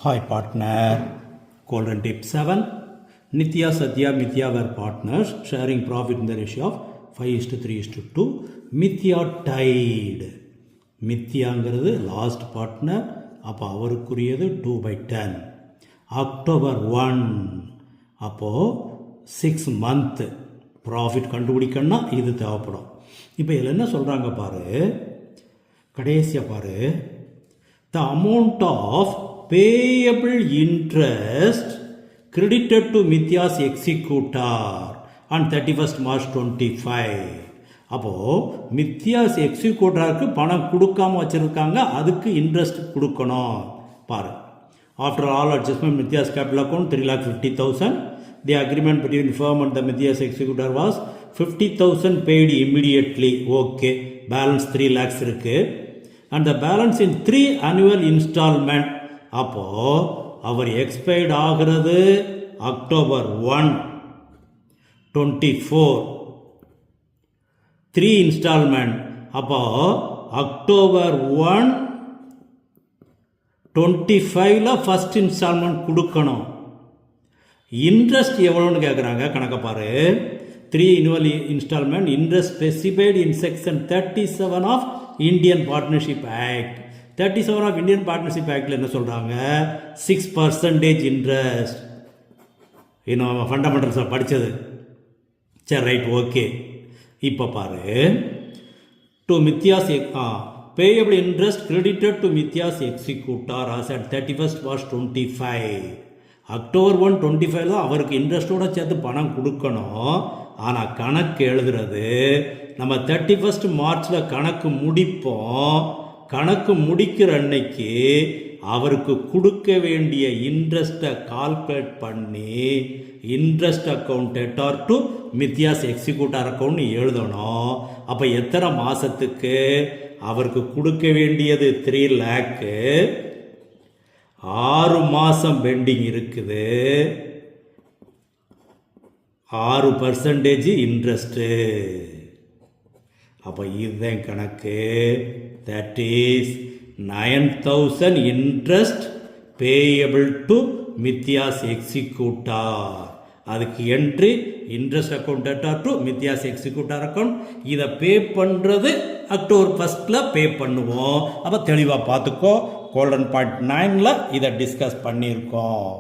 Hi partner, golden tip 7. Nitya, Satya, Mithya were partners sharing profit in the ratio of 5:3:2. Mithya tied. மித்தியாங்கிறது last partner, அப்போ அவருக்குரியது 2/10. October 1 அப்போது 6 month profit கண்டுபிடிக்கணும்னா இது தேவைப்படும். இப்போ இதில் என்ன சொல்கிறாங்க பாரு, கடைசியாக பாரு, the amount of payable interest credited to Mithya's executor on 31st March 25. அப்போது மித்யாஸ் எக்ஸிக்யூட்டருக்கு பணம் கொடுக்காம வச்சுருக்காங்க, அதுக்கு இன்ட்ரெஸ்ட் கொடுக்கணும் பாரு. After all adjustment Mithya's capital account 3,50,000. The agreement between firm and the Mithya's executor was 50,000 paid immediately. Okay, balance 3 lakhs இருக்குது. And the balance in 3 annual installment. அப்போது அவர் எக்ஸ்பைர்ட் ஆகிறது October 1, 24. 3 installment. அப்போ October 1, 25 ஃபர்ஸ்ட் இன்ஸ்டால்மெண்ட் கொடுக்கணும். Interest எவ்வளோன்னு கேட்குறாங்க, கணக்க பாரு. 3 annual installment interest specified in section 37 of Indian partnership act. 37 of Indian partnership ஆக்டில் என்ன சொல்கிறாங்க, 6% இன்ட்ரெஸ்ட். இன்னும் ஃபண்டமெண்டல்ஸை படித்தது. சரி, ரைட், ஓகே. இப்போ பாரு, to Mithya's payable interest credited to Mithya's executor as at 31st March 25. October 1, 25 தான் அவருக்கு இன்ட்ரெஸ்டோட சேர்த்து பணம் கொடுக்கணும். ஆனால் கணக்கு எழுதுறது நம்ம 31st March கணக்கு முடிப்போம். கணக்கு முடிக்கிற அன்னைக்கு அவருக்கு கொடுக்க வேண்டிய இன்ட்ரெஸ்ட்டை கால்குலேட் பண்ணி interest account debtor to Mithya's executor account எழுதணும். அப்போ எத்தனை மாதத்துக்கு அவருக்கு கொடுக்க வேண்டியது 3 lakh, 6 மாதம் பெண்டிங் இருக்குது, 6% இன்ட்ரெஸ்ட்டு. அப்போ இதுதான் கணக்கு. That is 9,000 interest payable to Mithya's executor. அதுக்கு entry interest account debtor to Mithya's executor account. இதை பே பண்ணுறது October 1 பே பண்ணுவோம். அப்போ தெளிவாக பார்த்துக்கோ. கோல்டன் பாயிண்ட் 9 இதை டிஸ்கஸ் பண்ணியிருக்கோம்.